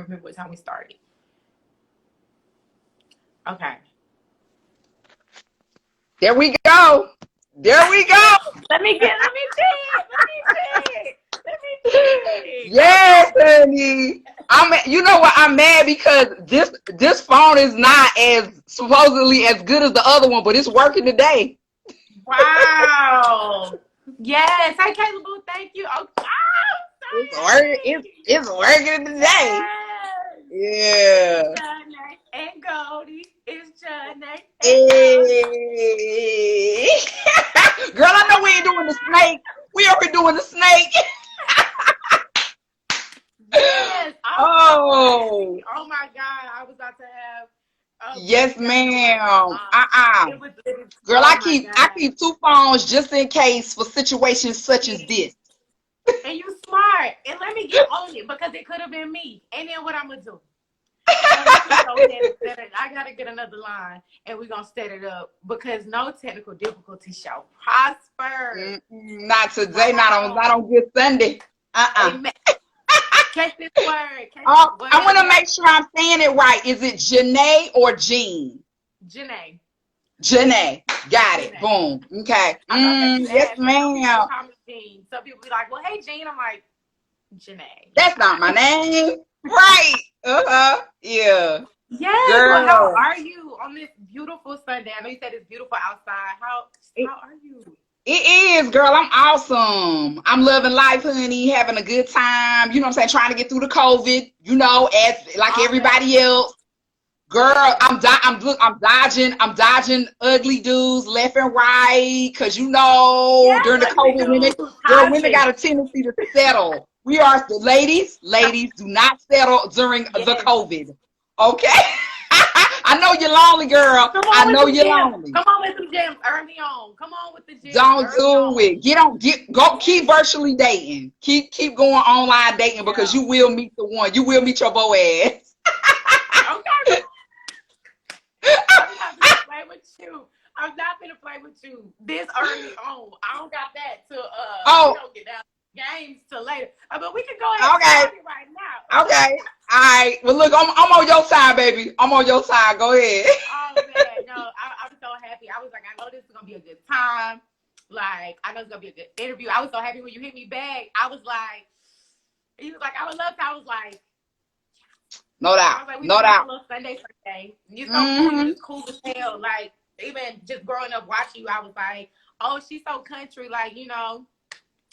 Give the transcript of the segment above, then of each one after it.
remember what time we started. Okay. There we go. There we go. Let me check. Yes, honey. You know what? I'm mad because this phone is not as supposedly as good as the other one, but it's working today. Wow. Yes. Hey, Caleb Boo, thank you. Oh, it's working today. Yes. Yeah. And Goldie. It's Johnny. Hey. Girl, I know we ain't doing the snake. We already doing the snake. Yes. Oh my God. I was about to have. Yes, ma'am. Girl, I keep two phones just in case for situations such as this. And you smart. And let me get on it because it could have been me. And then what I'm gonna do? I gotta get another line, and we're gonna set it up because no technical difficulty shall prosper. Not today. Not on Good Sunday. Amen. Catch this word. I want to make sure I'm saying it right. Is it Janae or Jean? Janae. Janae. Got it. Boom. Okay. Yes, ma'am. Some people be like, well, hey, Jean. I'm like, Janae. That's not my name. Right. Yeah. Yes. Girl. Well, how are you on this beautiful Sunday? I know you said it's beautiful outside. How are you? It is, girl. I'm awesome. I'm loving life, honey, having a good time. You know what I'm saying? Trying to get through the COVID, as like everybody else. Girl, I'm dodging ugly dudes left and right. Cause during the COVID, women got a tendency to settle. We are the ladies do not settle during the COVID. Okay. I know you're lonely, girl. I know you're lonely. Come on with the gym early on. Come on with the gym. Don't do it. Go. Keep virtually dating. Keep going online dating because you will meet the one. You will meet your beau ass. Okay. I'm not gonna play with you this early on. I don't got that to we don't get down games till later. But we can go ahead and start it right now. Okay. All right. Well, look, I'm on your side, baby. I'm on your side. Go ahead. Oh man, no, I'm so happy. I was like, I know this is gonna be a good time. Like, I know it's gonna be a good interview. I was so happy when you hit me back. I was like, he was like, I would love to. I was like, no doubt, like, no doubt. Sunday. You're so cool. You're just cool as hell. Like, even just growing up watching you, I was like, oh, she's so country. Like,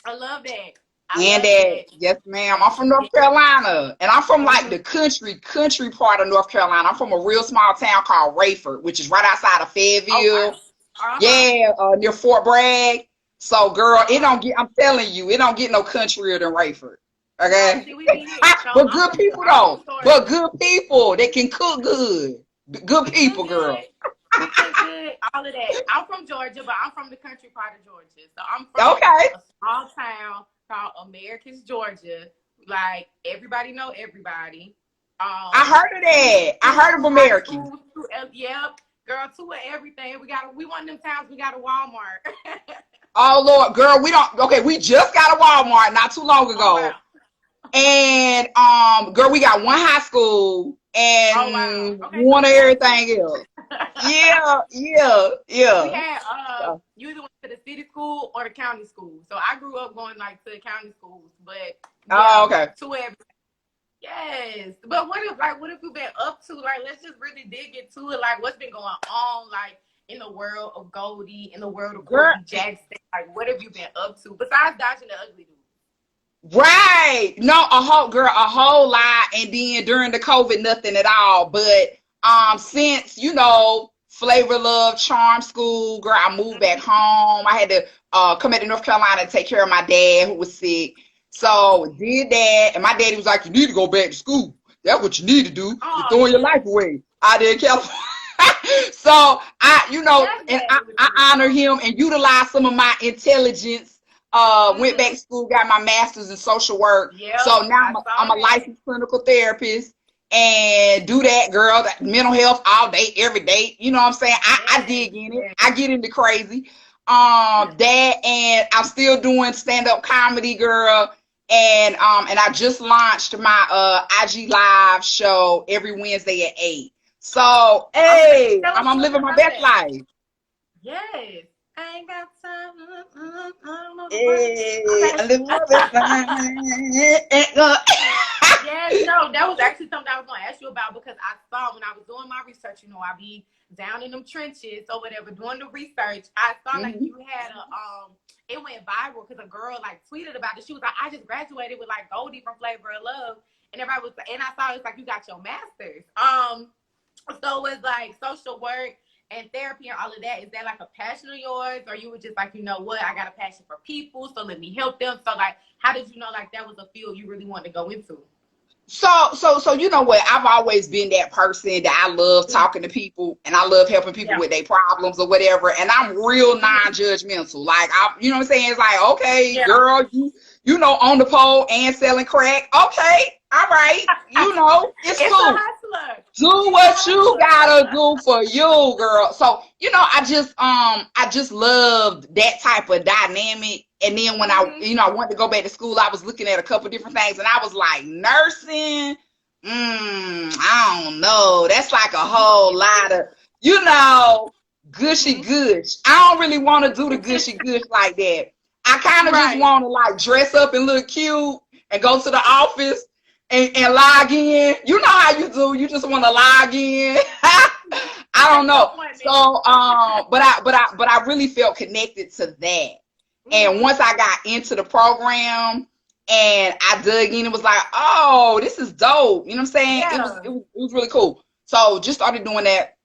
I love that. Yes, ma'am. I'm from North Carolina, and I'm from like the country part of North Carolina. I'm from a real small town called Rayford, which is right outside of Fayetteville. Near Fort Bragg. So, girl, I'm telling you, it don't get no countryer than Rayford. Okay. But good people though. But good people that can cook good. Good people, girl. Good, all of that. I'm from Georgia, but I'm from the country part of Georgia. So I'm from a small town called Americus, Georgia. Like, everybody know everybody. I heard of that. I heard of Americans. Yep. Girl, two of everything. We one of them towns, we got a Walmart. Oh Lord, girl, we just got a Walmart not too long ago. Oh, wow. And girl, we got one high school and one of everything else. Yeah. We had you either went to the city school or the county school. So I grew up going like to the county schools, but to everything. Yes. But what have you been up to? Like, let's just really dig into it. Like, what's been going on, like, in the world of Goldie, in the world of Courtney Jackson? Like, what have you been up to besides dodging the ugly dude? Right. No, a whole lot. And then during the COVID, nothing at all. But since, Flavor Love Charm School, girl, I moved back home. I had to come back to North Carolina and take care of my dad who was sick. So did that, and my daddy was like, you need to go back to school. That's what you need to do. You're throwing your life away out there in California. So I honor him and utilize some of my intelligence. Went back to school, got my master's in social work. Yep, so now I'm a licensed clinical therapist and do that, girl. That mental health all day, every day. You know what I'm saying? I dig in it. I get into crazy. That, and I'm still doing stand-up comedy, girl. And I just launched my IG live show every Wednesday at 8. So hey, I'm living my best life. Yes. I ain't got time. I don't know the I live my best life. Yes, no, that was actually something I was gonna ask you about, because I saw when I was doing my research, you know, I be down in them trenches or whatever doing the research. I saw like you had it went viral because a girl like tweeted about it. She was like, I just graduated with like Goldie from Flavor of Love, and everybody was, and I saw it's like you got your master's. So it's like social work and therapy and all of that. Is that like a passion of yours, or you were just like, you know what, I got a passion for people, so let me help them? So like, how did you know like that was a field you really wanted to go into? So you know what? I've always been that person that I love talking to people and I love helping people with their problems or whatever. And I'm real non-judgmental. Like, you know what I'm saying? It's like, okay, girl, you know, on the pole and selling crack. Okay, all right. You know, it's cool. Do what you gotta do for you, girl. So, you know, I just loved that type of dynamic. And then when I wanted to go back to school, I was looking at a couple different things, and I was like, nursing, I don't know. That's like a whole lot of, you know, gushy gush. I don't really want to do the gushy gush like that. I kind of just want to like dress up and look cute and go to the office and log in. You know how you do. You just want to log in. I don't know. So, but I really felt connected to that. And once I got into the program and I dug in, it was like, oh, this is dope. You know what I'm saying? Yeah. It was really cool. So just started doing that.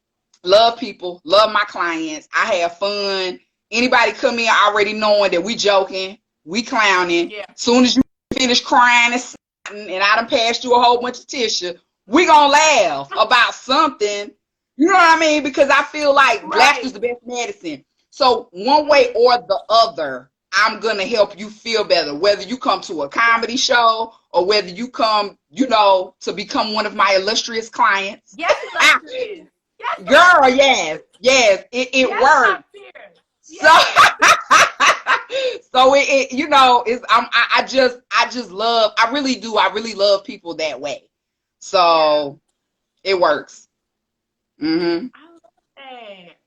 Love people, love my clients. I have fun. Anybody come in already knowing that we joking, we clowning. Yeah. Soon as you finish crying and I done passed you a whole bunch of tissue, we gonna laugh about something. You know what I mean? Because I feel like laughter is the best medicine. So one way or the other, I'm going to help you feel better, whether you come to a comedy show or whether you come, you know, to become one of my illustrious clients. Yes, illustrious. Yes, girl, yes, it works. Yes. So it you know, it's I just love, I really love people that way. So it works.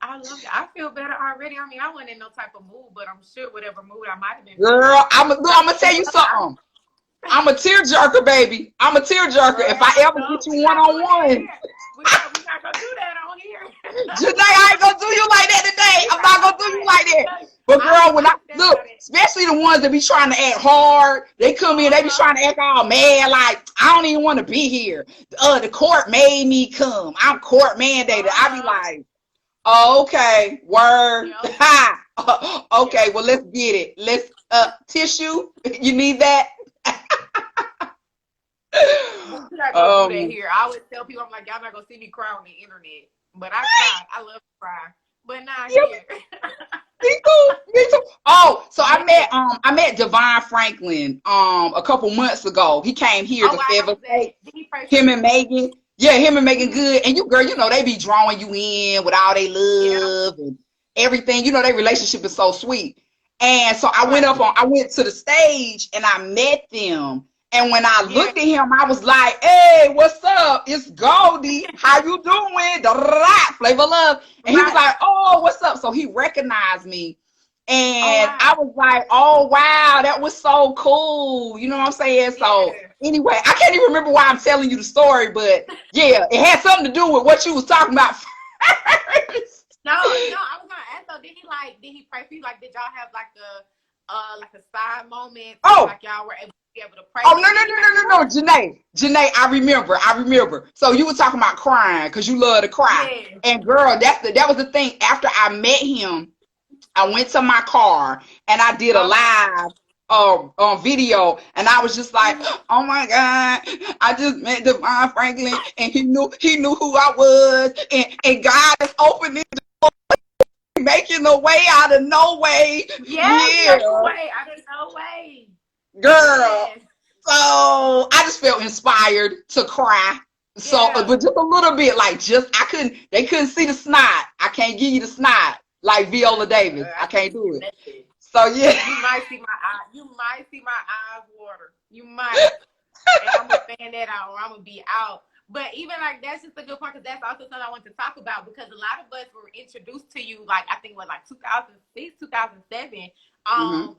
I love it. I feel better already. I mean, I wasn't in no type of mood, but I'm sure whatever mood I might have been. Girl, I'm gonna tell you something. I'm a tearjerker, baby. I'm a tearjerker. If I ever get you one-on-one. We're not gonna do that on here. Janae, I ain't gonna do you like that today. I'm not gonna do you like that. But girl, when I look, especially the ones that be trying to act hard, they come in, they be trying to act all mad, like, I don't even want to be here. The court made me come. I'm court mandated. I be like, oh, okay, word. Okay, well, let's get it. Let's tissue. You need that? We're not gonna do that here. I always tell people, I'm like, y'all not gonna see me cry on the internet, but I cry. I love to cry, but not here. Me too. Oh, so I met Devon Franklin a couple months ago. He came here to Fayetteville State. Him and Megan. Yeah, him and Megan Good. And you, girl, you know, they be drawing you in with all they love and everything. You know, their relationship is so sweet. And so I went to the stage and I met them. And when I looked at him, I was like, hey, what's up? It's Goldie. How you doing? Flavor Love. And he was like, oh, what's up? So he recognized me. And I was like, oh, wow, that was so cool. You know what I'm saying? So anyway, I can't even remember why I'm telling you the story, but yeah, it had something to do with what you was talking about first. No, I was gonna ask though, did he pray for you? Like, did y'all have like a side moment? Like y'all were able to be able to pray? Oh, no, Janae, I remember. So you were talking about crying because you love to cry. Yeah. And girl, that was the thing. After I met him, I went to my car and I did a live video, and I was just like, oh my God, I just met Devon Franklin and he knew who I was, and God is opening the door, making a way out of no way. No way out of no way. Girl. Yes. So I just felt inspired to cry. So but just a little bit, like they couldn't see the snot. I can't give you the snot like Viola Davis. I can't do it. So yeah. You might see my eye. You might see my eyes water. You might. And I'm gonna fan that out, or I'm gonna be out. But even like that's just a good point, because that's also something I want to talk about, because a lot of us were introduced to you like I think like 2006, 2007.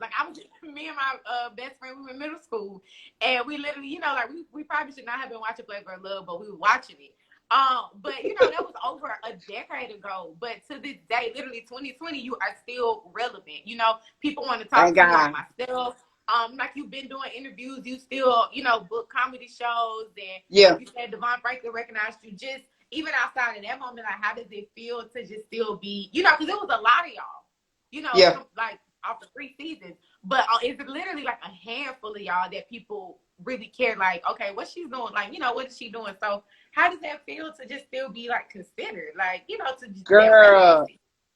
Like I was just, me and my best friend, we were in middle school, and we literally, like we probably should not have been watching Flavor of Love, but we were watching it. But that was over a decade ago. But to this day, literally 2020, you are still relevant. People want to talk to you like myself. Like you've been doing interviews, you still, book comedy shows, and like you said, Devon Franklin recognized you. Just even outside of that moment, like how does it feel to just still be, because it was a lot of y'all, like off the 3 seasons, but it's literally like a handful of y'all that people really care, like, okay, what she's doing, like, what is she doing? So how does that feel to just still be like considered, like, to just girl,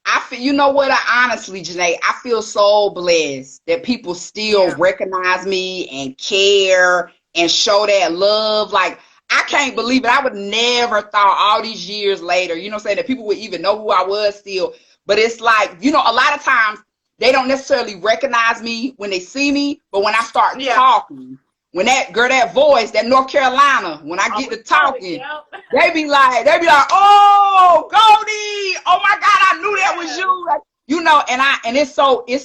I feel, you know what, I honestly, Janae, I feel so blessed that people still recognize me and care and show that love. Like, I can't believe it. I would never thought all these years later, saying that people would even know who I was still. But it's like, a lot of times they don't necessarily recognize me when they see me, but when I start talking, when that voice, that North Carolina, when I get to talking, they be like, oh, Goldie, oh my God, I knew that was you. Like, and it's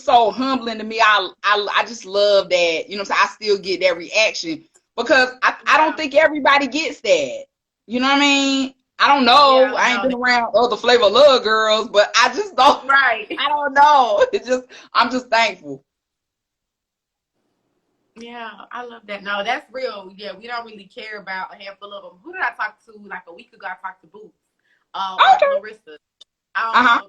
so humbling to me. I just love that, so I still get that reaction, because I don't think everybody gets that. You know what I mean? I don't know. Yeah, I ain't been around other Flavor of Love girls, but I just don't. Right. I don't know. I'm just thankful. Yeah, I love that. No, that's real. Yeah, we don't really care about a handful of them. Who did I talk to like a week ago? I talked to Boots, Larissa. And I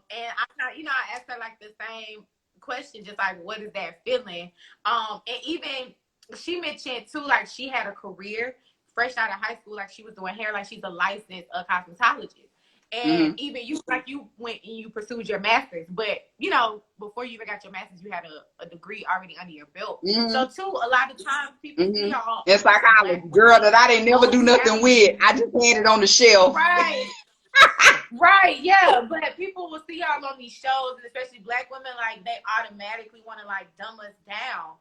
asked her like the same question, just like, what is that feeling? And even she mentioned too, like she had a career fresh out of high school, like she was doing hair, like she's a licensed cosmetologist. And even you, like you went and you pursued your master's, but before you even got your master's, you had a degree already under your belt. So too, a lot of times people see y'all in psychology, girl, that I didn't never do nothing with. I just had it on the shelf. Right. Right, yeah, but people will see y'all on these shows, and especially Black women, like they automatically want to like dumb us down.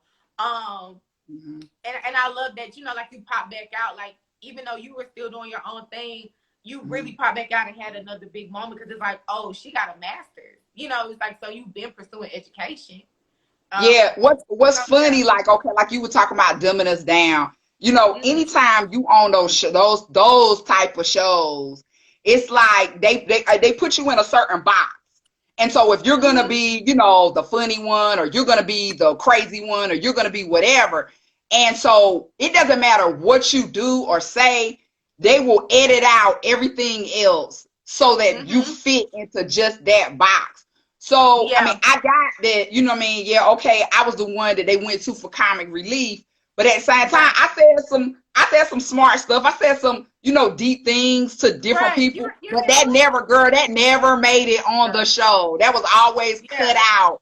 And I love that, like you pop back out, like even though you were still doing your own thing, you really pop back out and had another big moment, because it's like, oh, she got a master's. It's like, so you've been pursuing education. What's funny, like, okay, like you were talking about dumbing us down. Anytime you on those type of shows, it's like they put you in a certain box. And so if you're gonna be, the funny one, or you're gonna be the crazy one, or you're gonna be whatever, and so it doesn't matter what you do or say, they will edit out everything else so that you fit into just that box. So, I mean, I got that, yeah, okay, I was the one that they went to for comic relief. But at the same time, I said some smart stuff. I said some, deep things to different people. But that never made it on the show. That was always cut out.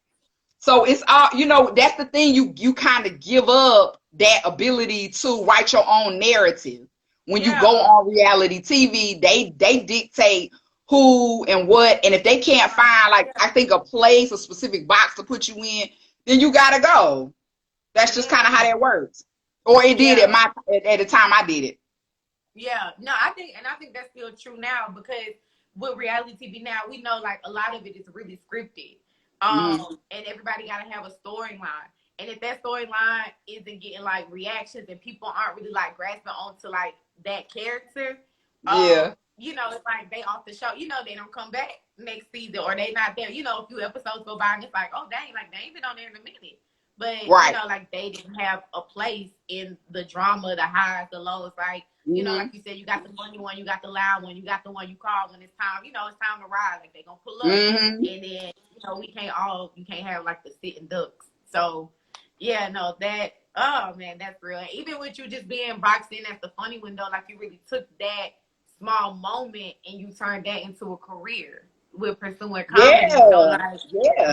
So it's all, that's the thing, you kind of give up that ability to write your own narrative. When you go on reality TV, they dictate who and what, and if they can't find, like, I think a place, a specific box to put you in, then you gotta go. That's just kind of how that works. Or it did at the time I did it. Yeah, no, I think that's still true now, because with reality TV now, we know like a lot of it is really scripted, and everybody gotta have a storyline. And if that storyline isn't getting like reactions and people aren't really like grasping onto like that character, it's like they off the show. They don't come back next season, or they not there. A few episodes go by and it's like, oh dang, like they ain't been on there in a minute. But like they didn't have a place in the drama, the highs, the lows. Like like you said, you got the funny one, you got the loud one, you got the one you call when it's time. It's time to ride. Like they gonna pull up, and then you can't have like the sitting ducks. So. Yeah, no, that, oh man, that's real. Even with you just being boxed in as the funny one, though, like you really took that small moment and you turned that into a career with pursuing comedy. So like,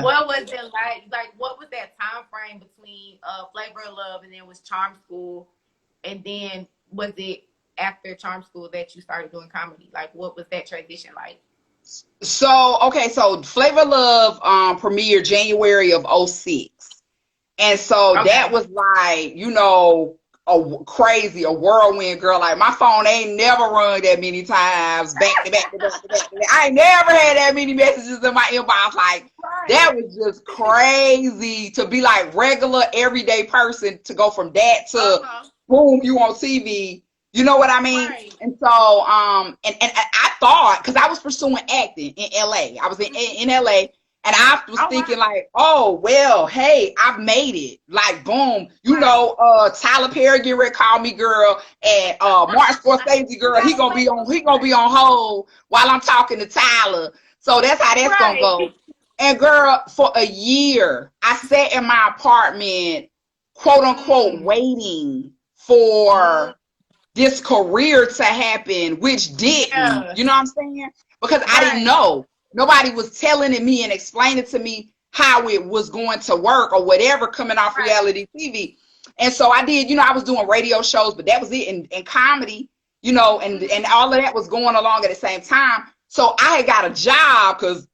what was it like? Like, what was that time frame between Flavor of Love and then was Charm School, and then was it after Charm School that you started doing comedy? Like, what was that transition like? So Flavor of Love premiered January of 2006. And so that was like, you know, a whirlwind, girl. Like my phone ain't never rung that many times back to back to back to back to back. I ain't never had that many messages in my inbox. Like that was just crazy to be like regular everyday person to go from that to boom, you on TV. You know what I mean? Right. And so and I thought, because I was pursuing acting in LA. I was in LA. And I was thinking like, oh, well, hey, I've made it. Like, boom, you know, Tyler Perry getting ready to call me girl, and Martin Scorsese girl, he gonna be on hold while I'm talking to Tyler. So that's how that's gonna go. And girl, for a year, I sat in my apartment, quote unquote, waiting for this career to happen, which didn't. You know what I'm saying? Because I didn't know. Nobody was telling me and explaining to me how it was going to work or whatever coming off reality TV. And so I did, you know, I was doing radio shows, but that was it in comedy, you know, and all of that was going along at the same time. So I had got a job because,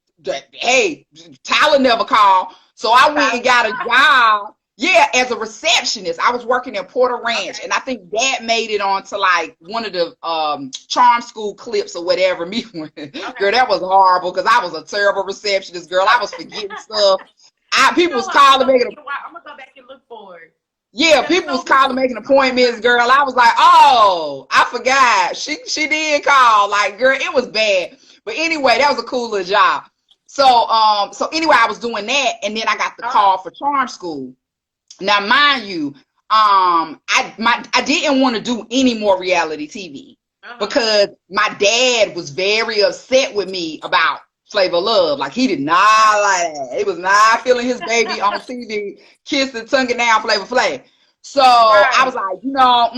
hey, Tyler never called. So I went and got a job. Yeah, as a receptionist. I was working in Porter Ranch, and I think that made it onto like one of the charm school clips or whatever. Girl, that was horrible because I was a terrible receptionist, girl. I was forgetting stuff. People was calling making. I'm gonna go back and look for it. Yeah, people was calling making appointments, girl. I was like, oh, I forgot. She did call. Like, girl, it was bad. But anyway, that was a cool little job. So anyway, I was doing that, and then I got the call for charm school. Now, mind you, I didn't want to do any more reality TV because my dad was very upset with me about Flavor Love. Like, he did not like that. He was not feeling his baby on TV, kissing, tonguing down Flavor Flav. So I was like, you know,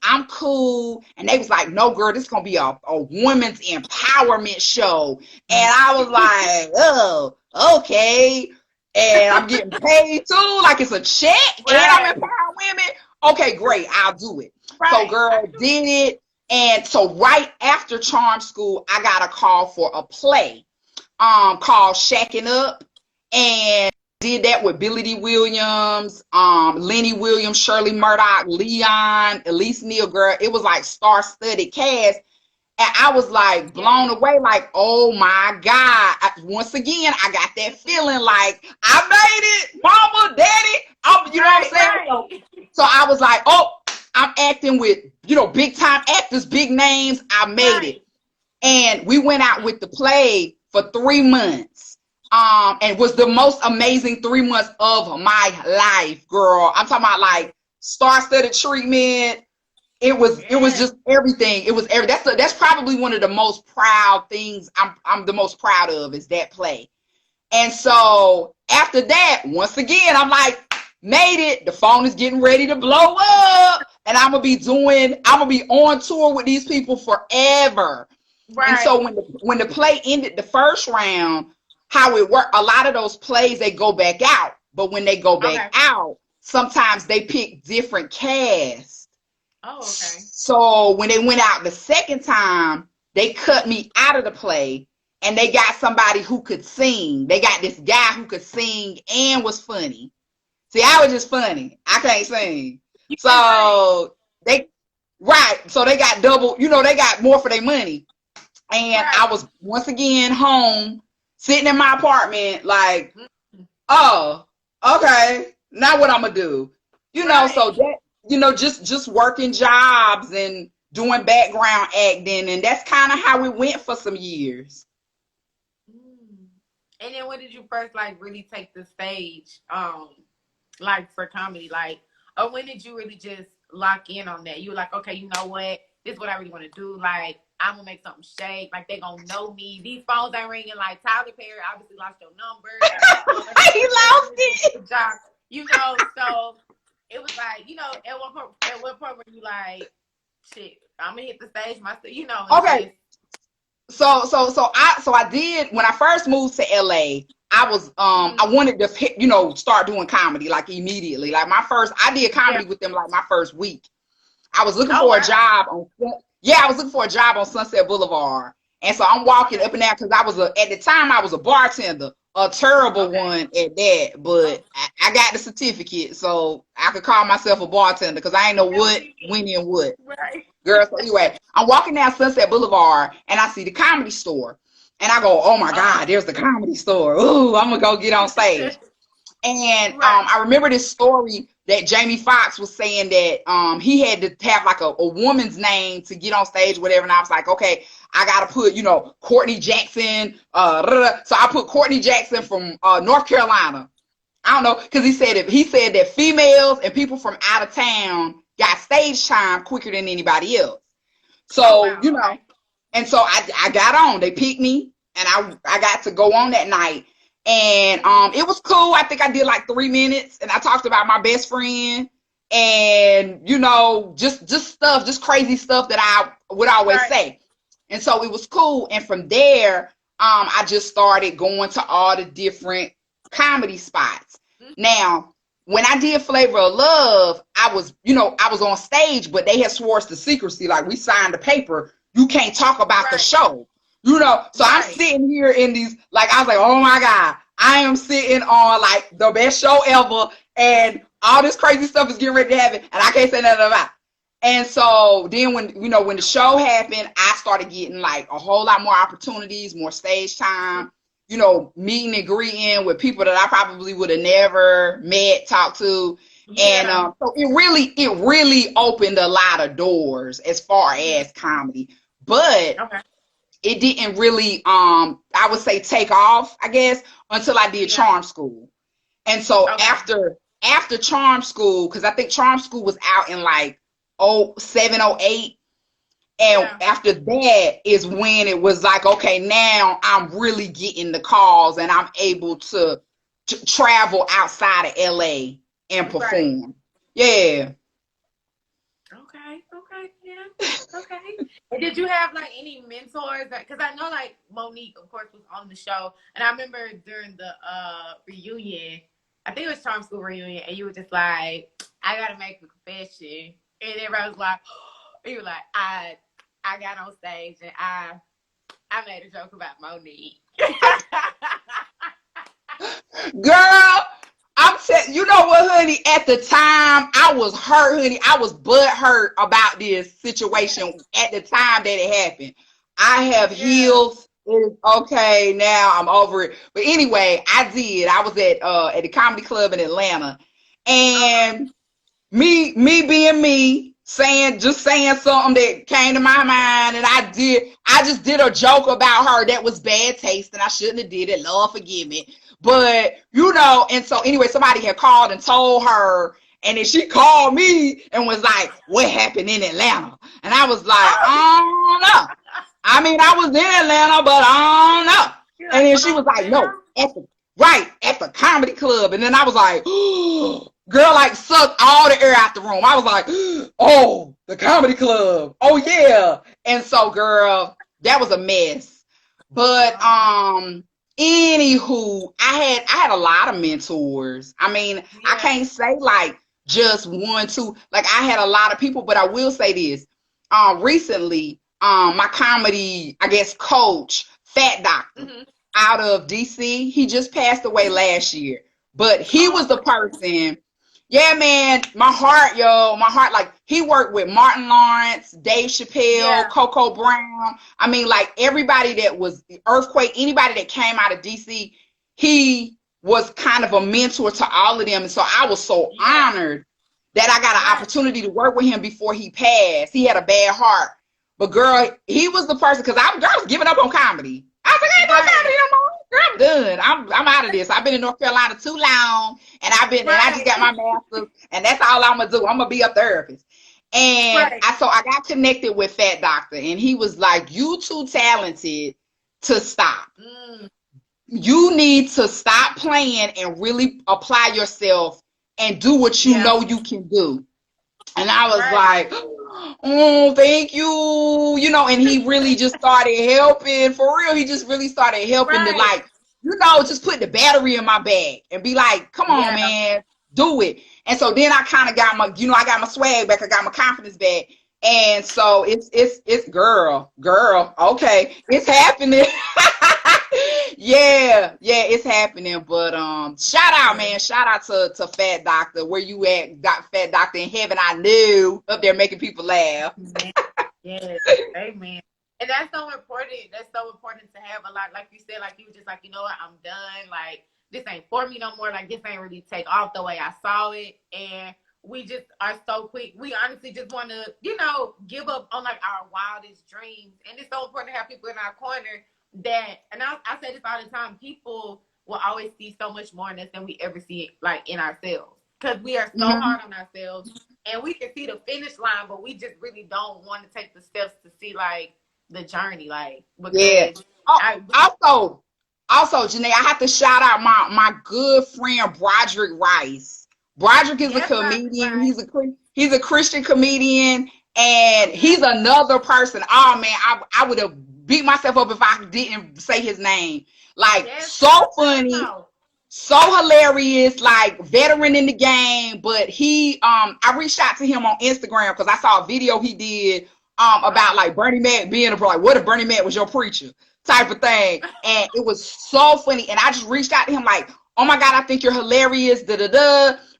I'm cool. And they was like, no, girl, this is going to be a women's empowerment show. And I was like, oh, okay. And I'm getting paid too, like it's a check, and I'm empowering women. Okay, great, I'll do it. So, girl, did it. And so right after charm school, I got a call for a play called Shacking Up, and did that with Billy D. Williams, Lenny Williams, Shirley Murdoch, Leon, Elise Neal. Girl, it was like star-studded cast. And I was like blown away, like, oh my God. Once again, I got that feeling like I made it, mama, daddy. You know what I'm saying? So I was like, oh, I'm acting with, you know, big time actors, big names. I made it. And we went out with the play for 3 months. And was the most amazing 3 months of my life, girl. I'm talking about like star-studded treatment. It was just everything. That's probably one of the most proud things I'm the most proud of is that play. And so after that, once again, I'm like, made it. The phone is getting ready to blow up, and I'm gonna be on tour with these people forever. Right. And so when the play ended the first round, how it worked, a lot of those plays they go back out, but when they go back out, sometimes they pick different casts. Oh, okay. So when they went out the second time, they cut me out of the play, and they got somebody who could sing. They got this guy who could sing and was funny. See, I was just funny. I can't sing. So they got double, you know, they got more for their money. And I was once again home, sitting in my apartment, like, oh, okay, now what I'm gonna do? You know, so that, you know, just working jobs and doing background acting, and that's kind of how it went for some years. And then when did you first like really take the stage, like for comedy, like, or when did you really just lock in on that? You were like, okay, you know what, this is what I really want to do. Like, I'm gonna make something shake. Like, they gonna know me. These phones ain't ringing. Like, Tyler Perry obviously lost your number. He lost it. You know, so. It was like, you know, at one point where you like, shit, I'm gonna hit the stage myself, you know. Okay. So I did, when I first moved to LA, I was I wanted to, you know, start doing comedy like immediately. Like I did comedy with them like my first week. I was looking for a job on Sunset Boulevard. And so I'm walking up and down because at the time I was a bartender. a terrible one at that, but I got the certificate, so I could call myself a bartender because I ain't know what, when, and what. Right. Girl, so anyway, I'm walking down Sunset Boulevard and I see the Comedy Store. And I go, oh my God, there's the Comedy Store. Ooh, I'm going to go get on stage. And I remember this story that Jamie Foxx was saying that he had to have like a woman's name to get on stage, whatever. And I was like, okay, I got to put, Courtney Jackson. So I put Courtney Jackson from North Carolina. I don't know, because he said that females and people from out of town got stage time quicker than anybody else. So, and so I got on. They picked me, and I got to go on that night. And it was cool. I think I did like 3 minutes, and I talked about my best friend and, just crazy stuff that I would always say. And so it was cool. And from there, I just started going to all the different comedy spots. Now, when I did Flavor of Love, I was on stage, but they had swore us to secrecy. Like, we signed a paper. You can't talk about the show. So I'm sitting here in these, like, I was like, oh my God, I am sitting on like the best show ever, and all this crazy stuff is getting ready to happen, and I can't say nothing about it. And so then when the show happened, I started getting like a whole lot more opportunities, more stage time, meeting and greeting with people that I probably would have never met, talked to. And so it really opened a lot of doors as far as comedy. But it didn't really, I would say, take off, I guess, until I did Charm School. And so after Charm School, because I think Charm School was out in like 07, 08. And after that is when it was like, okay, now I'm really getting the calls and I'm able to travel outside of LA and perform. Yeah. Okay. And did you have like any mentors? Because I know like Monique, of course, was on the show, and I remember during the reunion, I think it was Charm School reunion, and you were just like, I gotta make a confession, and everybody was like, you were like, I got on stage and I made a joke about Monique. Girl, you know what, honey? At the time, I was hurt, honey. I was butt hurt about this situation at the time that it happened. I have healed. It's okay now. I'm over it. But anyway, I did. I was at the comedy club in Atlanta, and me being me, saying something that came to my mind, and I just did a joke about her that was bad taste, and I shouldn't have did it. Lord forgive me. But, and so anyway, somebody had called and told her, and then she called me and was like, what happened in Atlanta? And I was like, I don't know. I mean, I was in Atlanta, but I don't know. And then she was like, no, at the comedy club. And then I was like, girl, like sucked all the air out the room. I was like, oh, the comedy club. Oh, yeah. And so, girl, that was a mess. But, anywho, I had a lot of mentors. I mean, I can't say like just one, two. Like I had a lot of people, but I will say this. Recently, my comedy, I guess, coach, Fat Doctor, out of DC, he just passed away last year. But he was the person. Yeah, man, my heart, like, he worked with Martin Lawrence, Dave Chappelle, Coco Brown. I mean, like, everybody that was Earthquake, anybody that came out of DC, he was kind of a mentor to all of them. And so I was so honored that I got an opportunity to work with him before he passed. He had a bad heart. But, girl, he was the person, because I was giving up on comedy. I was like, I ain't doing comedy no more. Girl, I'm done. I'm out of this. I've been in North Carolina too long, and and I just got my master's, and that's all I'm gonna do. I'm gonna be a therapist. And so I got connected with Fat Doctor, and he was like, you too talented to stop. You need to stop playing and really apply yourself and do what you know you can do. And I was like, oh, thank you. And he really just started helping. For real, he just really started helping to, like, just put the battery in my bag and be like, come on, man, do it. And so then I kind of got my, I got my swag back. I got my confidence back. And so it's girl, okay, it's happening. Yeah, it's happening. But shout out, man. Shout out to Fat Doctor. Where you at, Fat Doctor in heaven? I knew up there making people laugh. Yes, amen. And that's so important. That's so important to have a lot. Like you said, like you were just like, you know what, I'm done. Like this ain't for me no more. Like this ain't really take off the way I saw it. And we just are so quick. We honestly just want to, give up on like our wildest dreams. And it's so important to have people in our corner that, and I say this all the time, people will always see so much more in us than we ever see like in ourselves. Because we are so hard on ourselves. And we can see the finish line, but we just really don't want to take the steps to see like the journey. Like, because also, Janae, I have to shout out my good friend Broderick Rice. Broderick is a comedian. Right. He's a Christian comedian, and he's another person. Oh man, I would have beat myself up if I didn't say his name. Like, so funny. So hilarious, like veteran in the game. But I reached out to him on Instagram because I saw a video he did about like Bernie Mac being like, what if Bernie Mac was your preacher type of thing. And it was so funny. And I just reached out to him like, oh my God, I think you're hilarious.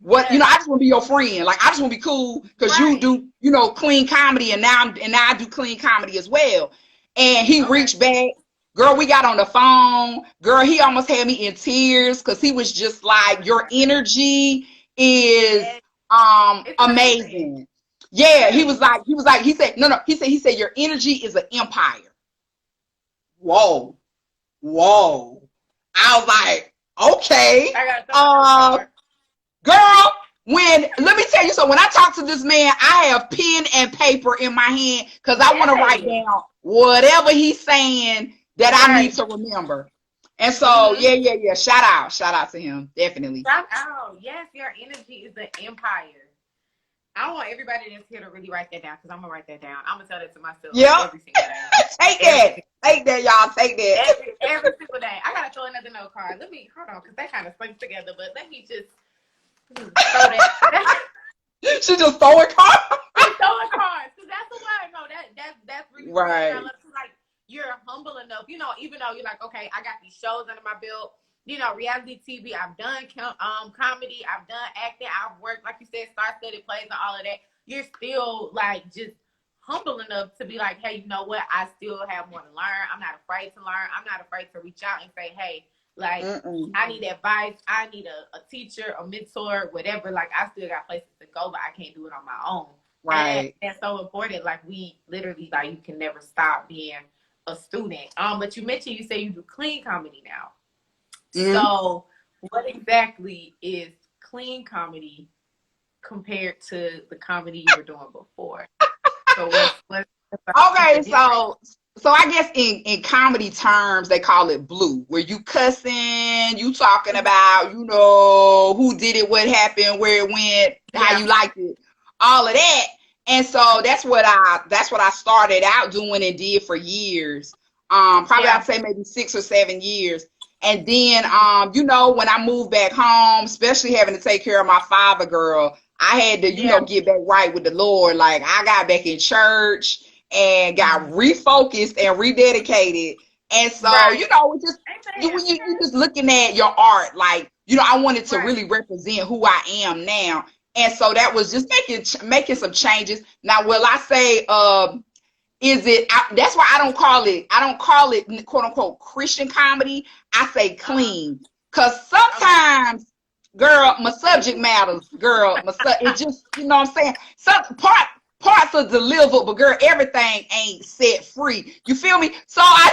What, I just want to be your friend. Like, I just want to be cool because you do, clean comedy. And now I do clean comedy as well. And he reached back. Girl, we got on the phone. Girl, he almost had me in tears because he was just like, your energy is amazing. Yeah, he said, no, he said, your energy is an empire. Whoa. I was like, okay. Girl, let me tell you, so when I talk to this man, I have pen and paper in my hand because I want to write down whatever he's saying that I need to remember. And so, yeah. Shout out to him. Definitely. Shout out. Yes, your energy is an empire. I want everybody that's here to really write that down because I'm going to write that down. I'm going to tell that to myself every single day. Take that, y'all. Take that. Every single day. I got to throw another note card. Hold on, because they kind of sync together, but let me just throw that. She just throwing cards? I'm throwing cards. Because that's the way I know. That's really right. I love to, like, you're humble enough, even though you're like, okay, I got these shows under my belt, reality TV, I've done comedy, I've done acting, I've worked, like you said, star-studded plays and all of that. You're still like just humble enough to be like, hey, you know what? I still have more to learn. I'm not afraid to learn. I'm not afraid to reach out and say, hey, like, I need advice. I need a teacher, a mentor, whatever. Like, I still got places to go, but I can't do it on my own. Right. And that's so important. Like, we literally, like, you can never stop being a student. But you mentioned, you say you do clean comedy now. So what exactly is clean comedy compared to the comedy you were doing before? So what's okay, so I guess in comedy terms they call it blue, where you cussing, you talking about, who did it, what happened, where it went, how you liked it, all of that. And so that's what I started out doing and did for years. Probably I'd say maybe 6 or 7 years. And then, when I moved back home, especially having to take care of my father, girl, I had to, get back right with the Lord. Like, I got back in church and got refocused and rededicated. And so, it's just, you just looking at your art, like, I wanted to really represent who I am now. And so that was just making some changes. Now, will I say, that's why I don't call it quote unquote Christian comedy. I say clean. Cause sometimes, girl, my subject matters, girl. It just, what I'm saying? Some parts are delivered, but girl, everything ain't set free. You feel me? So I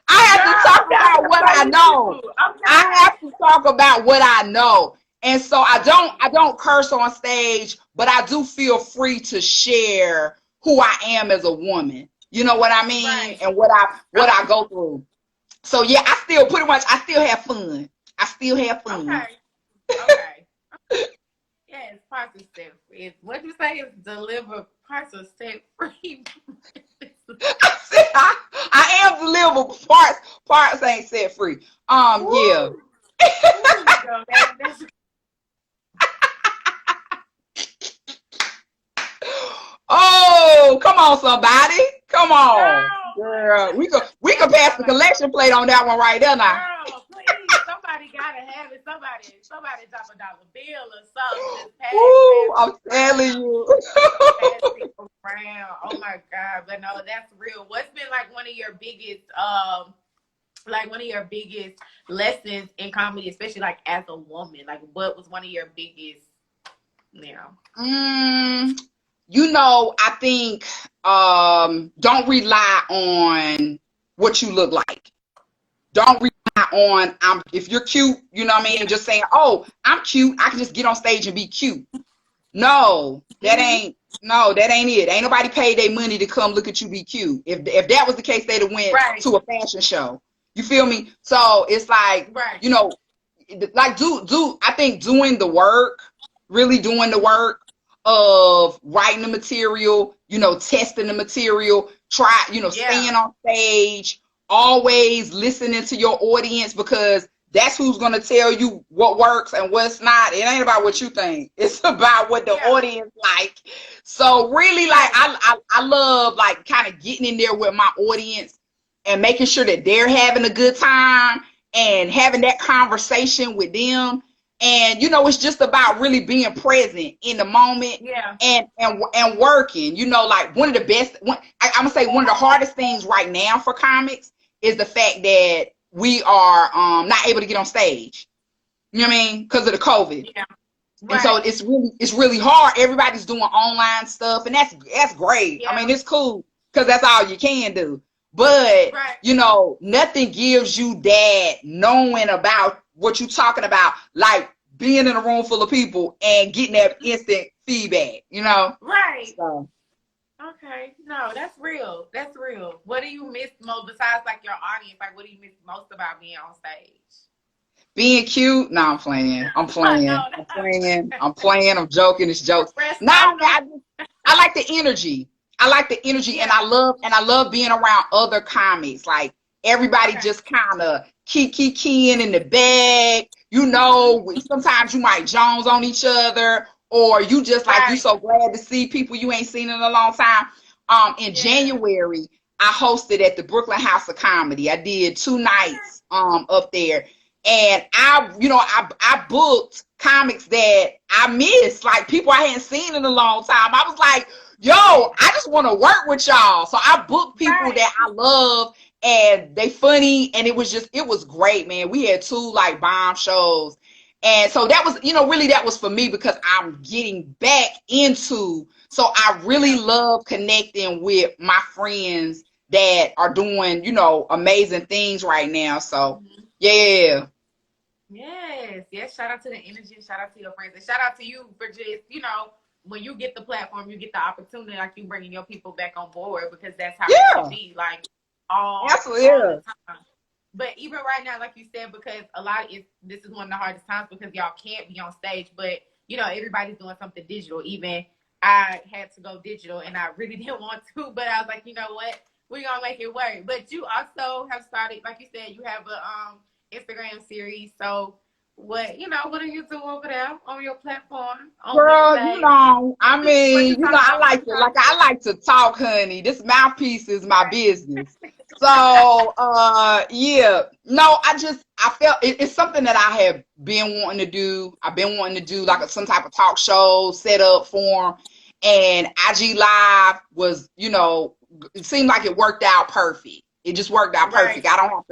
have to talk about what I know. I have to talk about what I know. And so I don't curse on stage, but I do feel free to share who I am as a woman. You know what I mean? Right. And what I go through. So yeah, I still have fun. Okay. Yes, parts are set free. What you say is deliver, parts are set free. I am delivered, parts ain't set free. Yeah. Oh, come on, somebody. Come on. Girl, we could pass the collection plate on that one right there now. Girl, please, somebody gotta have it. Somebody drop a dollar bill or something. Pass I'm telling you. pass it around. Oh my God. But no, that's real. What's been like one of your biggest lessons in comedy, especially like as a woman? Like what was one of your biggest, I think don't rely on what you look like. Don't rely on if you're cute, you know what I mean, just saying, oh, I'm cute, I can just get on stage and be cute. No, that ain't it. Ain't nobody paid their money to come look at you be cute. If that was the case, they'd have went to a fashion show. You feel me? So it's like, like I think doing the work, really doing the work of writing the material, testing the material, staying on stage, always listening to your audience, because that's who's going to tell you what works and what's not. It ain't about what you think. It's about what the audience like. So really, like, I love, like, kind of getting in there with my audience and making sure that they're having a good time and having that conversation with them. And, it's just about really being present in the moment and working. Like one of the best, I'm going to say one of the hardest things right now for comics is the fact that we are not able to get on stage. You know what I mean? Because of the COVID. Yeah. Right. And so it's really hard. Everybody's doing online stuff, and that's great. Yeah. I mean, it's cool because that's all you can do. But nothing gives you that knowing about what you're talking about, like being in a room full of people and getting that instant feedback, Right. So. Okay. No, that's real. That's real. What do you miss most besides like your audience? Like, what do you miss most about being on stage? Being cute? No, I'm playing. I'm joking. It's jokes. No, I like the energy. And I love being around other comics. Like everybody just kind of keying in the bag. Sometimes you might Jones on each other, or you just like you so glad to see people you ain't seen in a long time. In January, I hosted at the Brooklyn House of Comedy. I did 2 nights up there, and I booked comics that I missed, like people I hadn't seen in a long time. I was like, yo, I just want to work with y'all. So I booked people that I love and they funny, and it was great, man. We had 2 like bomb shows. And so that was, really that was for me because I'm getting back into, so I really love connecting with my friends that are doing, amazing things right now. So yeah. Yes. Shout out to the energy, shout out to your friends, and shout out to you for just, when you get the platform, you get the opportunity, like you bringing your people back on board, because that's how it should be, like all the time. But even right now, like you said, because this is one of the hardest times because y'all can't be on stage, but everybody's doing something digital. Even I had to go digital and I really didn't want to, but I was like, you know what? We're going to make it work. But you also have started, like you said, you have a Instagram series. So what are you doing over there on your platform? Girl, I mean, I like to talk, honey. This mouthpiece is my business. So, I felt it's something that I have been wanting to do. I've been wanting to do like some type of talk show set up for them. And IG Live was, it seemed like it worked out perfect. It just worked out perfect. I don't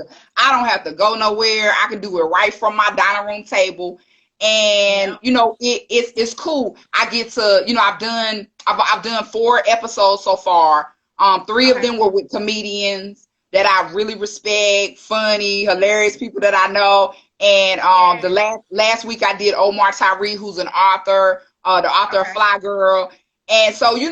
have to go nowhere. I can do it right from my dining room table. And it's cool. I get to, I've done 4 episodes so far. 3 of them were with comedians that I really respect, funny, hilarious people that I know. And the last week I did Omar Tyree, who's an author, the author of Fly Girl. And so, it's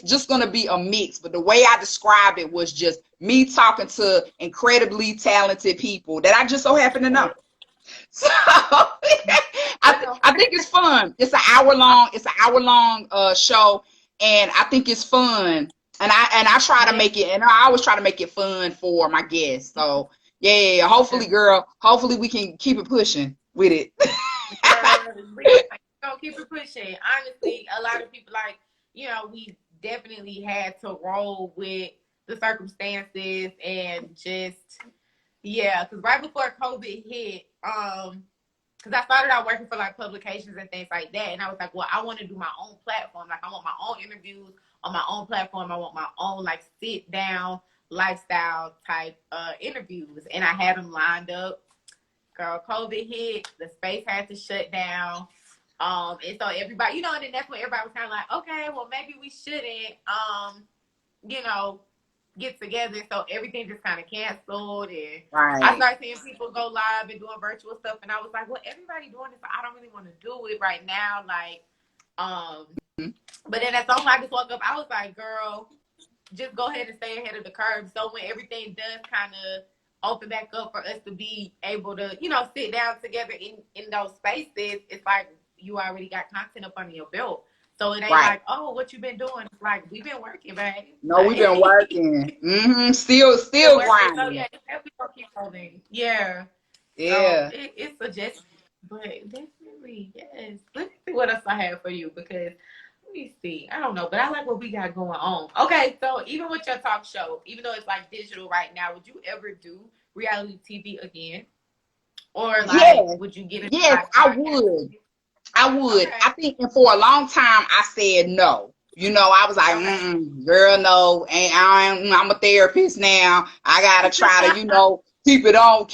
just gonna be a mix. But the way I described it was just me talking to incredibly talented people that I just so happen to know. So I think it's fun. It's an hour long show, and I think it's fun. And I try to make it, and I always try to make it fun for my guests. So yeah, hopefully, girl, we can keep it pushing with it. Keep it pushing. Honestly, a lot of people we definitely had to roll with the circumstances and just, yeah, because right before COVID hit, because I started out working for like publications and things like that, and I was like, well, I want to do my own platform. Like, I want my own interviews on my own platform. I want my own like sit down lifestyle type interviews, and I had them lined up. Girl, COVID hit, the space had to shut down. And so everybody, and then that's when everybody was kind of like, okay, well, maybe we shouldn't, get together. So everything just kind of canceled. And I started seeing people go live and doing virtual stuff. And I was like, well, everybody doing this, I don't really want to do it right now. Like, but then as soon as I just woke up, I was like, girl, just go ahead and stay ahead of the curve. So when everything does kind of open back up for us to be able to, sit down together in those spaces, it's like you already got content up under your belt. So it ain't like, oh, what you been doing? It's like, we've been working, baby. No, we've been working. Still grinding. So yeah, we gonna keep holding. Yeah. Yeah. So it's suggested, but definitely, yes. Let me see what else I have for you, because let me see. I don't know, but I like what we got going on. Okay, so even with your talk show, even though it's like digital right now, would you ever do reality TV again? Or like, would you get into I would. Okay. I think, and for a long time, I said no. I was like, girl, no. I'm a therapist now. I gotta try to, keep it on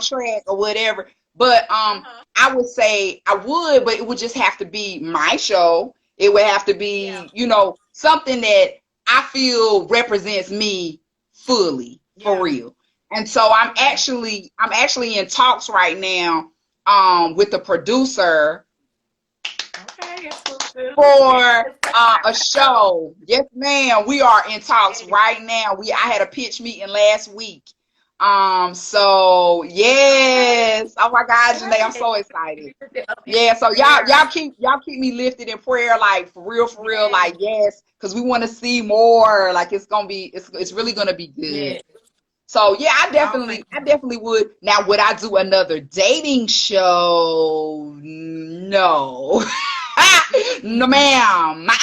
track or whatever. But I would say I would, but it would just have to be my show. It would have to be, something that I feel represents me fully, for real. And so I'm actually in talks right now with the producer for a show. Yes, ma'am. We are in talks right now. I had a pitch meeting last week. So yes. Oh my God, Janae, I'm so excited. Yeah, so y'all keep me lifted in prayer, like for real, like yes, because we want to see more. Like it's really gonna be good. Yes. So yeah, I definitely would. Now, would I do another dating show? No. No, ma'am. No.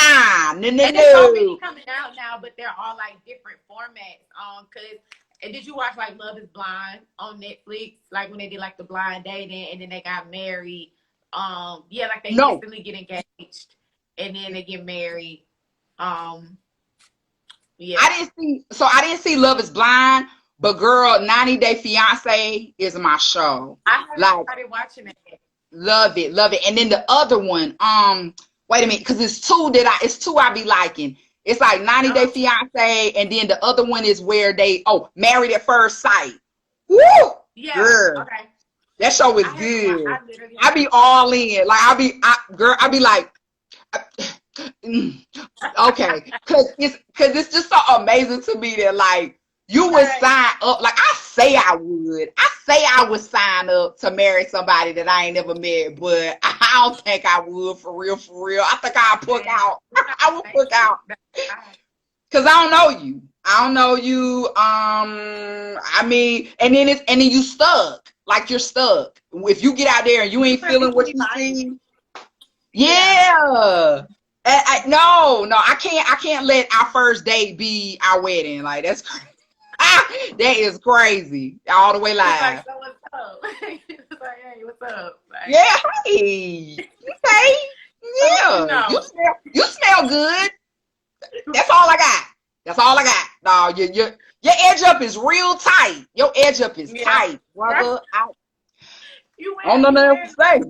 And there's so many coming out now, but they're all like different formats. And did you watch like Love is Blind on Netflix? Like when they did like the blind dating and then they got married. Like they instantly get engaged and then they get married. I didn't see Love is Blind, but girl, 90 Day Fiance is my show. I started watching it. Love it. And then the other one, wait a minute, because it's two I be liking. It's like 90 Day Fiance, and then the other one is where they Married at First Sight. Woo! Yeah. Girl. Okay. That show is good. I be all in. Like I be like okay. Cause it's just so amazing to me that like you would sign up. Like I say I would sign up to marry somebody that I ain't never met, but I don't think I would for real. I think I'll put out. I would put out. Cause I don't know you. I mean, and then you stuck. Like you're stuck. If you get out there and you ain't feeling what you see. Yeah. No, I can't let our first date be our wedding. Like that's crazy. That is crazy. All the way live. Like, so what's up? It's like, hey, what's up? Like, yeah, hey. Okay. Yeah. You smell good. That's all I got. No, your edge up is real tight. Your edge up is tight, brother. I don't know nothing to say.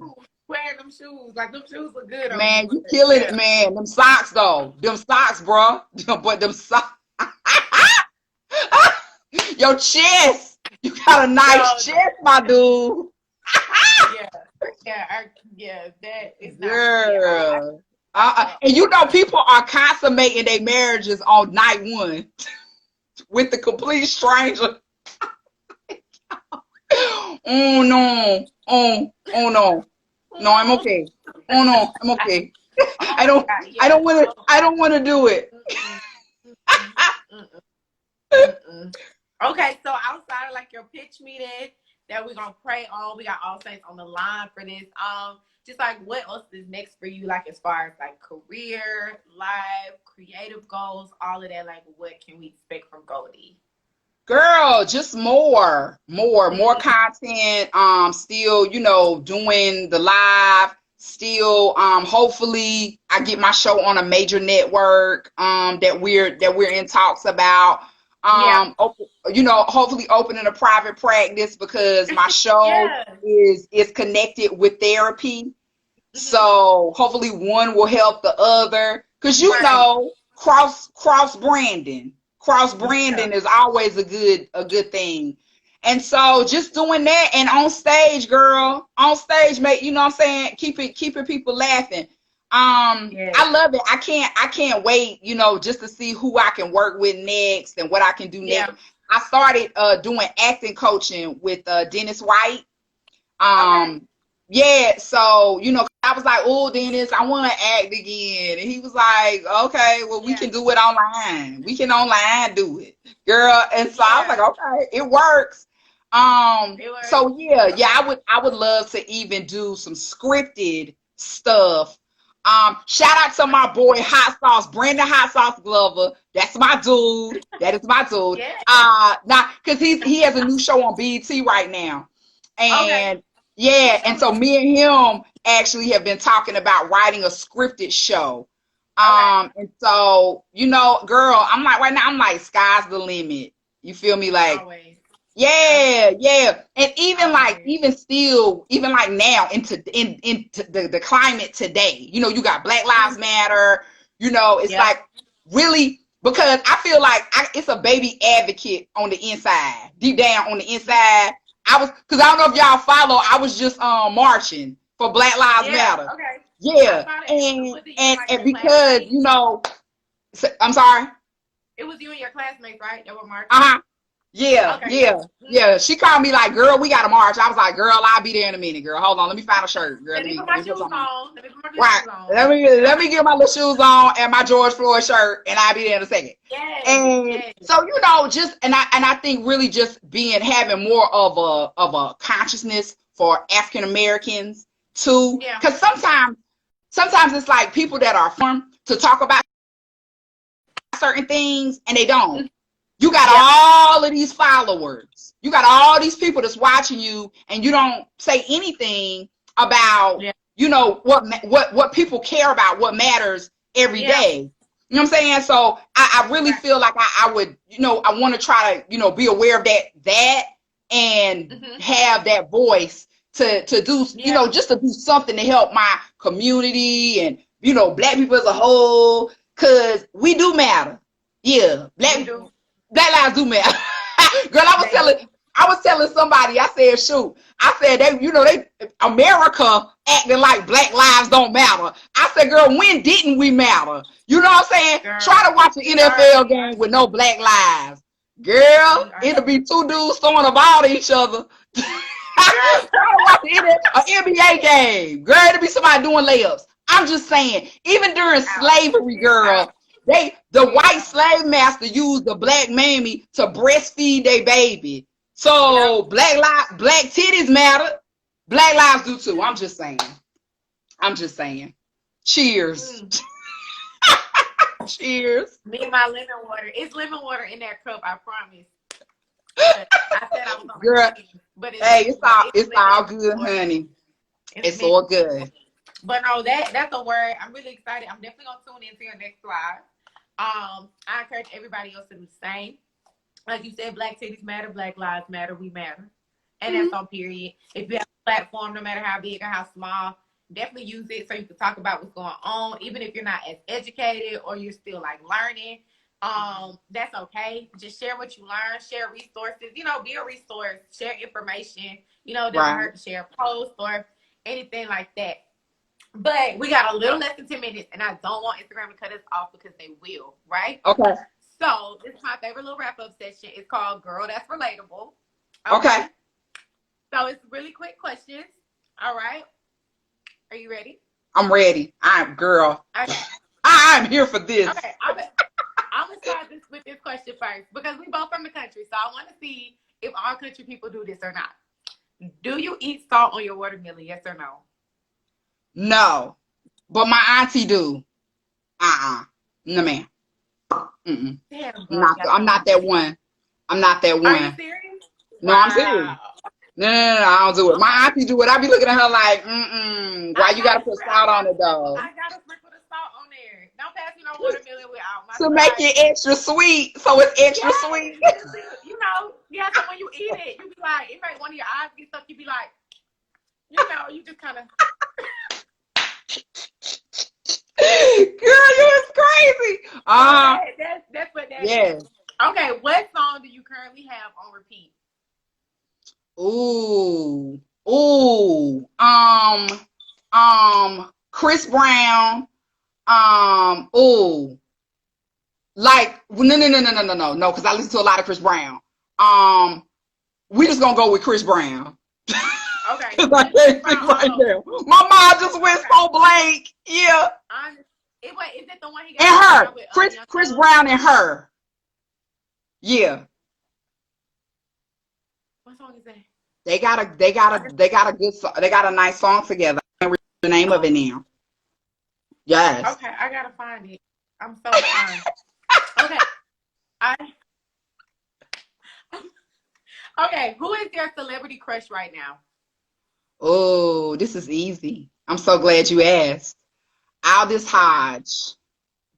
Wearing them shoes. Like them shoes look good. Man, you killing it, man. Them socks though. Them socks, bro. But them socks. Your chest. You got a nice chest, my dude. That is girl. And people are consummating their marriages on night one with the complete stranger. Oh no. No, I'm okay. Oh no, I'm okay. I don't want to do it. Okay, so outside of like your pitch meeting that we're gonna pray on. We got all saints on the line for this. Just like what else is next for you, like as far as like career, life, creative goals, all of that. Like, what can we expect from Goldie? Girl, just more content. Still, doing the live. Still, hopefully, I get my show on a major network. That we're in talks about. Hopefully opening a private practice because my show is connected with therapy. So hopefully one will help the other. Cause cross branding. Cross branding is always a good thing. And so just doing that, and on stage, girl, make, you know what I'm saying, keeping people laughing. I love it. I can't wait, just to see who I can work with next and what I can do next. I started doing acting coaching with Dennis White. Yeah, so I was like, oh, Dennis, I want to act again. And he was like, okay, well, we can do it online. We can online do it, girl. And so I was like, okay, it works. So I would love to even do some scripted stuff. Shout out to my boy Hot Sauce, Brandon Hot Sauce Glover. That's my dude. That is my dude. Now, because he has a new show on BET right now. And and so me and him actually have been talking about writing a scripted show. And so, girl, I'm like, right now, I'm like, sky's the limit. You feel me? Like, always. And even like now into the climate today, you got Black Lives Matter, it's like really, because I feel like it's a baby advocate on the inside, deep down on the inside. Because I don't know if y'all follow, I was just marching for Black Lives Matter. Okay. Yeah. And because, I'm sorry? It was you and your classmates, right? That were marching? Yeah. She called me like, girl, we got to march. I was like, girl, I'll be there in a minute, girl. Hold on, let me find a shirt. Girl, let me put my shoes on. Let me get my little shoes on and my George Floyd shirt, and I'll be there in a second. So just and I think really just having more of a consciousness for African Americans too, because sometimes it's like people that are fun to talk about certain things and they don't. You got all of these followers. You got all these people that's watching you, and you don't say anything about, what people care about, what matters every day. You know what I'm saying? So I really feel like I would, I want to try to, be aware of that and have that voice to do, just to do something to help my community and, Black people as a whole, because we do matter. Yeah. Black lives do matter. Girl, I was telling somebody, I said, shoot, I said, they America acting like Black lives don't matter. I said, girl, when didn't we matter? You know what I'm saying? Girl, try to watch an NFL game with no Black lives. Girl, it'll be two dudes throwing a ball to each other. Try to watch an NBA game. Girl, it'll be somebody doing layups. I'm just saying, even during slavery, girl, the white slave master used the Black mammy to breastfeed their baby. So Black titties matter. Black lives do too. I'm just saying. Cheers. Cheers. Me and my lemon water. It's lemon water in that cup, I promise. I said I was on girl, but it's all good, honey. It's all good. But no, that's a word. I'm really excited. I'm definitely gonna tune in to your next live. I encourage everybody else to do the same. Like you said, Black titties matter, Black lives matter, we matter. And that's on period. If you have a platform, no matter how big or how small, definitely use it so you can talk about what's going on. Even if you're not as educated or you're still like learning, that's okay. Just share what you learn, share resources, be a resource, share information, doesn't hurt to share a post or anything like that. But we got a little less than 10 minutes, and I don't want Instagram to cut us off because they will, right? Okay. So this is my favorite little wrap-up session. It's called Girl That's Relatable. Okay. So it's really quick questions. All right. Are you ready? I'm ready. I'm here for this. Okay. I'm going to start with this question first because we both from the country. So I want to see if all country people do this or not. Do you eat salt on your watermelon? Yes or no? No, but my auntie do. No, ma'am. Damn, girl, I'm not that one. I'm not that one. Are you serious? No, I'm serious. No, I don't do it. My auntie do it. I be looking at her like, why you gotta put salt on it though? I gotta sprinkle the salt on there. Don't pass me no watermelon without my to make it extra sweet, so it's extra sweet. You know, so when you eat it, you be like, it make one of your eyes get stuck. You be like, you just kind of. Girl, you is crazy. That's what that is. Okay, what song do you currently have on repeat? Chris Brown. Like no, because I listen to a lot of Chris Brown. We just gonna go with Chris Brown. Okay. I can't think right now. My mind just went so blank. Yeah. Is it the one he got? And her, Chris Brown and her. Yeah. What song is that? They got a good song. They got a nice song together. I can't remember the name of it now. Yes. Okay, I gotta find it. I'm so sorry. Okay. Okay, who is your celebrity crush right now? Oh, this is easy. I'm so glad you asked. Aldous Hodge.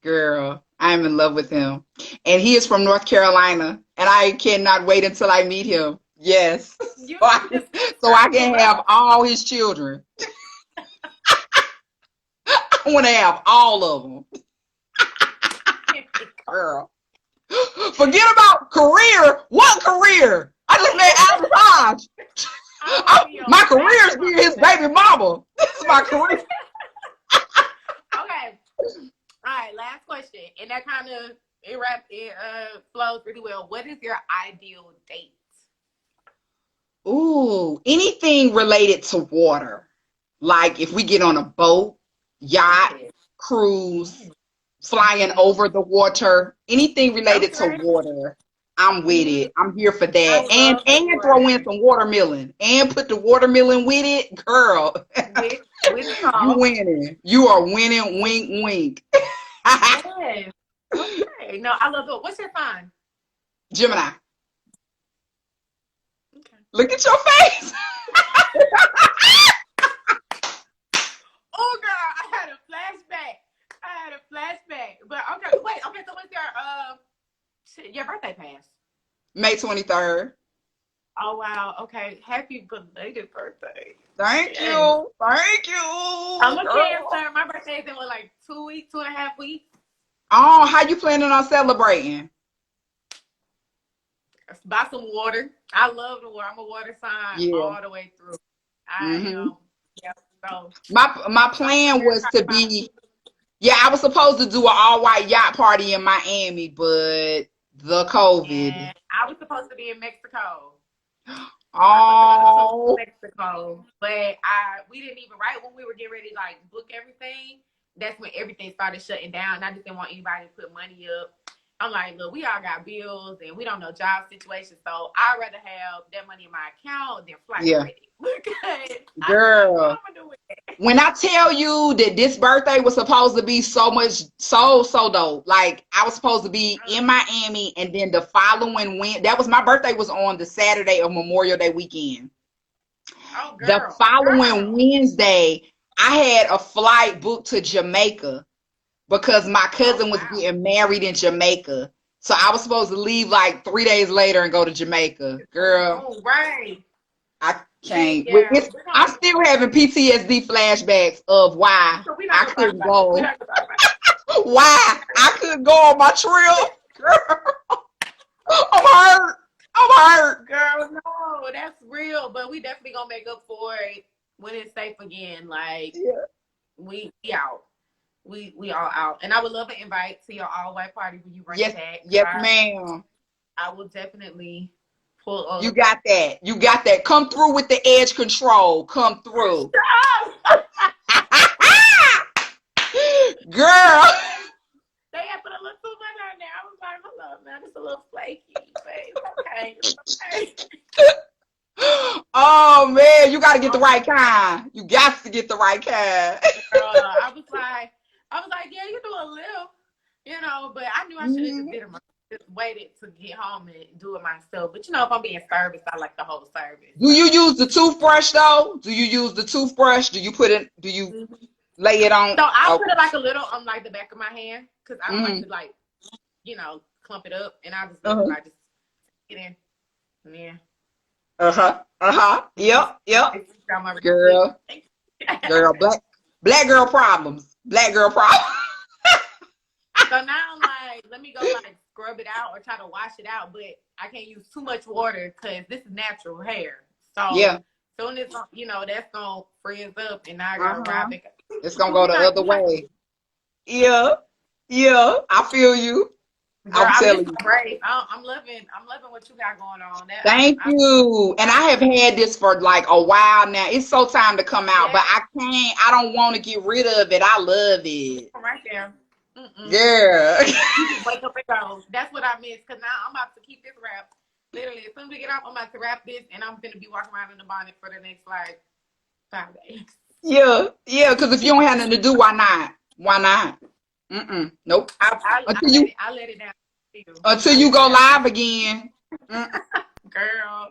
Girl, I'm in love with him. And he is from North Carolina. And I cannot wait until I meet him. Yes. So I can have all his children. I want to have all of them. Girl. Forget about career. What career? I just met Aldous Hodge. My career is being his baby mama. This is my career. Okay. All right, last question. And that kind of flows pretty well. What is your ideal date? Ooh, anything related to water. Like if we get on a boat, yacht, cruise, flying over the water, anything related to water. I'm with it. I'm here for that. And throw in some watermelon. And put the watermelon with it. Girl. You winning. You are winning. Wink, wink. Yes. Okay. No, I love it. What's your sign? Gemini. Okay. Look at your face. Oh, girl. I had a flashback. But okay. Wait. Okay. So what's your birthday pass? May 23rd. Oh, wow. Okay. Happy belated birthday. Thank you. Thank you. I'm a Cancer. My birthday is in like 2 weeks, 2.5 weeks. Oh, how you planning on celebrating? Buy some water. I love the water. I'm a water sign all the way through. I am. Yeah, so. My plan was to be, I was supposed to do an all-white yacht party in Miami, but the COVID. And I was supposed to be in Mexico. Oh. Mexico, but we didn't even when we were getting ready to like book everything. That's when everything started shutting down. I just didn't want anybody to put money up. I'm like, look, we all got bills and we don't know job situations, so I'd rather have that money in my account than fly credit. Girl, when I tell you that this birthday was supposed to be so dope, like I was supposed to be in Miami, and then the following my birthday was on the Saturday of Memorial Day weekend. Oh, girl, the following Wednesday, I had a flight booked to Jamaica because my cousin was getting married in Jamaica. So I was supposed to leave like 3 days later and go to Jamaica. Girl. Oh, right. I can't. Yeah. I'm still having PTSD flashbacks of why I couldn't go. Why I couldn't go on my trip. Girl. I'm hurt. Girl, no, that's real. But we definitely gonna make up for it when it's safe again. Like, we out. We all out. And I would love an invite to your all-white party when you bring it back. Yes, ma'am. I will definitely pull up. You got that. Come through with the edge control. Come through. Girl. They had put a little too much on there. I was like, hold up, man. It's a little flaky. But it's okay. Oh man, you gotta get the right kind. You got to get the right kind. I was like, yeah, you do a little, you know, but I knew I should have just did it myself. Just waited to get home and do it myself. But you know, if I'm being service, I like the whole service. Do you use the toothbrush though? Do you use the toothbrush? Do you put it? Do you lay it on? So I put it like a little on like the back of my hand because I don't like to like, you know, clump it up, and I just let it like just get in. Yeah. Yep. Girl. Girl, black girl problems. Black girl problems. So now I'm like, let me go like scrub it out or try to wash it out, but I can't use too much water because this is natural hair. So yeah, soon as you know that's gonna frizz up, and now I gotta wrap it. It's gonna go the other way. Yeah, I feel you. Girl, I'm telling you. I'm loving what you got going on. Thank you. And I have had this for like a while now. It's so time to come out, but I don't want to get rid of it. I love it. Right there. Yeah. Wake up and go. That's what I miss, because now I'm about to keep this wrap. Literally, as soon as we get off, I'm about to wrap this, and I'm going to be walking around in the bonnet for the next, like, 5 days. Yeah, because if you don't have nothing to do, why not? Nope. I let it down. Until you go live again. Girl.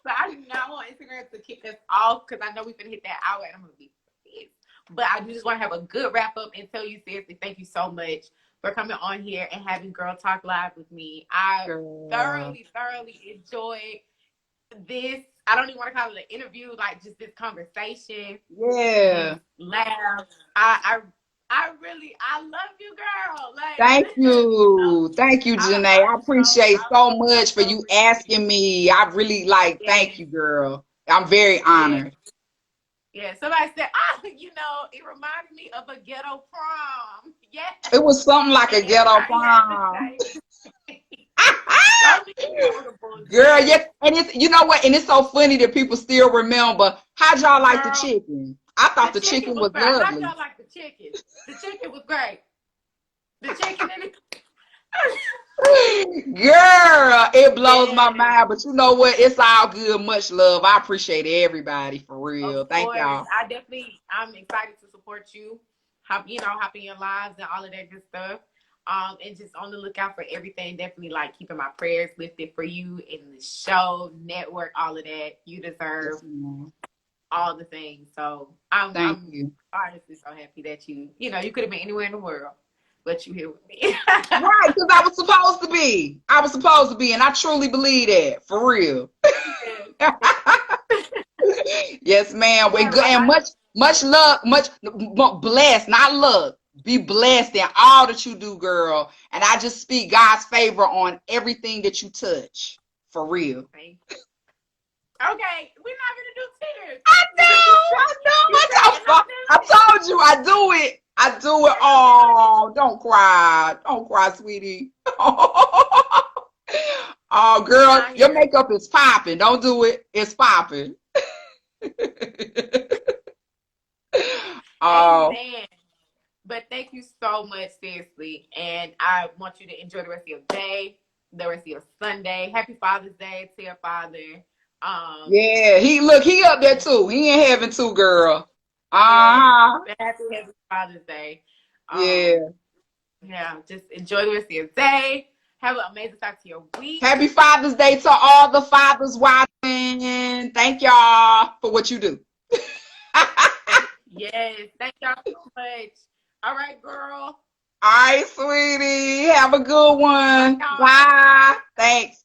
So I do not want Instagram to kick us off because I know we're going to hit that hour and I'm going to be pissed. But I do just want to have a good wrap up and tell you seriously, thank you so much for coming on here and having Girl Talk Live with me. I thoroughly enjoyed this. I don't even want to call it an interview, like just this conversation. Yeah. Laugh. I love you, girl. Like, thank you, Janae. I appreciate so much for you asking me. I really thank you, girl. I'm very honored. Yeah, somebody said, you know, it reminded me of a ghetto prom. Yeah. It was something like a ghetto prom. Girl, yes, and it's, you know what, and it's so funny that people still remember. How'd y'all like the chicken? I thought the chicken was lovely. How'd y'all like the chicken? The chicken was great. The chicken in it. Girl, it blows my mind, but you know what? It's all good. Much love. I appreciate everybody for real. Thank y'all. I'm excited to support you. Hop in your lives and all of that good stuff. And just on the lookout for everything. Definitely keeping my prayers lifted for you in the show, network, all of that. You deserve all the things. So I'm honestly so happy that you could have been anywhere in the world, but you here with me. Right, because I was supposed to be. And I truly believe that. For real. Yes, ma'am. We're good and much love, much blessed, not luck. Be blessed in all that you do, girl. And I just speak God's favor on everything that you touch. For real. Okay, we're not gonna do tears. I know. I told you I do it. Oh, don't cry. Don't cry, sweetie. Oh, girl, your makeup is popping. Don't do it. It's popping. Oh. Amen. But thank you so much, seriously. And I want you to enjoy the rest of your day, the rest of your Sunday. Happy Father's Day to your father. Yeah, he up there too. He in heaven too, girl. Happy Father's Day. Yeah, just enjoy the rest of your day. Have an amazing start to your week. Happy Father's Day to all the fathers watching. Thank y'all for what you do. Yes, thank y'all so much. All right, girl. All right, sweetie. Have a good one. Bye. Thanks.